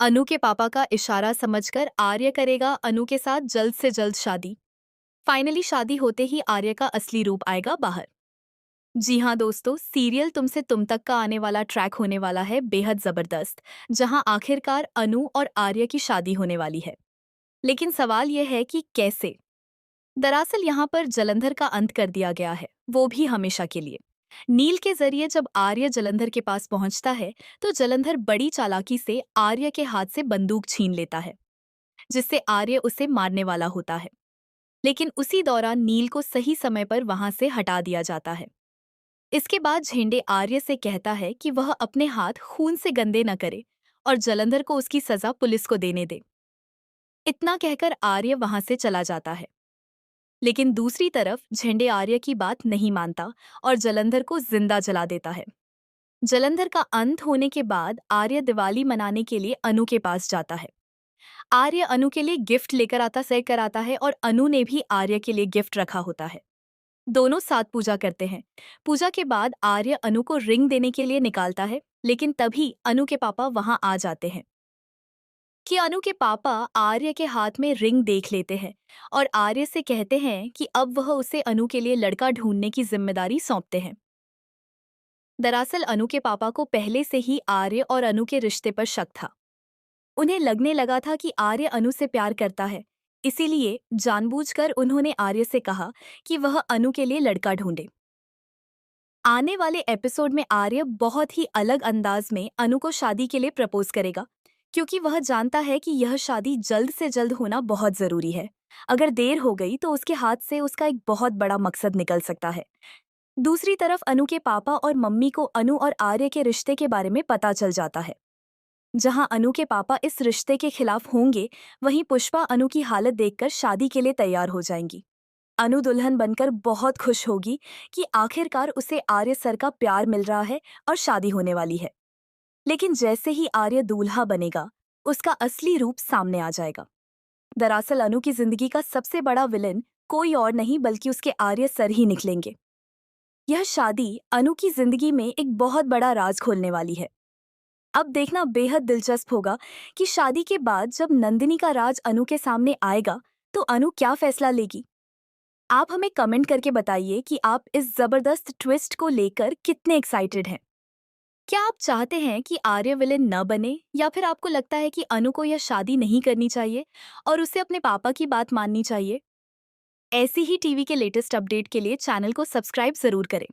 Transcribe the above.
अनु के पापा का इशारा समझकर आर्य करेगा अनु के साथ जल्द से जल्द शादी। फाइनली शादी होते ही आर्य का असली रूप आएगा बाहर। जी हाँ दोस्तों, सीरियल तुमसे तुम तक का आने वाला ट्रैक होने वाला है बेहद जबरदस्त, जहां आखिरकार अनु और आर्य की शादी होने वाली है। लेकिन सवाल यह है कि कैसे। दरअसल यहाँ पर जलंधर का अंत कर दिया गया है, वो भी हमेशा के लिए। नील के जरिए जब आर्य जलंधर के पास पहुंचता है तो जलंधर बड़ी चालाकी से आर्य के हाथ से बंदूक छीन लेता है, जिससे आर्य उसे मारने वाला होता है। लेकिन उसी दौरान नील को सही समय पर वहां से हटा दिया जाता है। इसके बाद झेंडे आर्य से कहता है कि वह अपने हाथ खून से गंदे न करे और जलंधर को उसकी सजा पुलिस को देने दे। इतना कहकर आर्य वहां से चला जाता है। लेकिन दूसरी तरफ झेंडे आर्य की बात नहीं मानता और जलंधर को जिंदा जला देता है। जलंधर का अंत होने के बाद आर्य दिवाली मनाने के लिए अनु के पास जाता है। आर्य अनु के लिए गिफ्ट लेकर आता सही कराता है और अनु ने भी आर्य के लिए गिफ्ट रखा होता है। दोनों साथ पूजा करते हैं। पूजा के बाद आर्य अनु को रिंग देने के लिए निकालता है, लेकिन तभी अनु के पापा वहां आ जाते हैं। कि अनु के पापा आर्य के हाथ में रिंग देख लेते हैं और आर्य से कहते हैं कि अब वह उसे अनु के लिए लड़का ढूंढने की जिम्मेदारी सौंपते हैं। दरअसल अनु के पापा को पहले से ही आर्य और अनु के रिश्ते पर शक था। उन्हें लगने लगा था कि आर्य अनु से प्यार करता है, इसीलिए जानबूझकर उन्होंने आर्य से कहा कि वह अनु के लिए लड़का ढूंढे। आने वाले एपिसोड में आर्य बहुत ही अलग अंदाज में अनु को शादी के लिए प्रपोज करेगा, क्योंकि वह जानता है कि यह शादी जल्द से जल्द होना बहुत जरूरी है। अगर देर हो गई तो उसके हाथ से उसका एक बहुत बड़ा मकसद निकल सकता है। दूसरी तरफ अनु के पापा और मम्मी को अनु और आर्य के रिश्ते के बारे में पता चल जाता है। जहां अनु के पापा इस रिश्ते के खिलाफ होंगे, वहीं पुष्पा अनु की हालत देखकर शादी के लिए तैयार हो जाएंगी। अनु दुल्हन बनकर बहुत खुश होगी कि आखिरकार उसे आर्य सर का प्यार मिल रहा है और शादी होने वाली है। लेकिन जैसे ही आर्य दूल्हा बनेगा, उसका असली रूप सामने आ जाएगा। दरअसल अनु की जिंदगी का सबसे बड़ा विलेन कोई और नहीं बल्कि उसके आर्य सर ही निकलेंगे। यह शादी अनु की जिंदगी में एक बहुत बड़ा राज खोलने वाली है। अब देखना बेहद दिलचस्प होगा कि शादी के बाद जब नंदिनी का राज अनु के सामने आएगा तो अनु क्या फैसला लेगी। आप हमें कमेंट करके बताइए कि आप इस जबरदस्त ट्विस्ट को लेकर कितने एक्साइटेड हैं। क्या आप चाहते हैं कि आर्य विलेन न बने, या फिर आपको लगता है कि अनु को यह शादी नहीं करनी चाहिए और उसे अपने पापा की बात माननी चाहिए? ऐसी ही टीवी के लेटेस्ट अपडेट के लिए चैनल को सब्सक्राइब जरूर करें।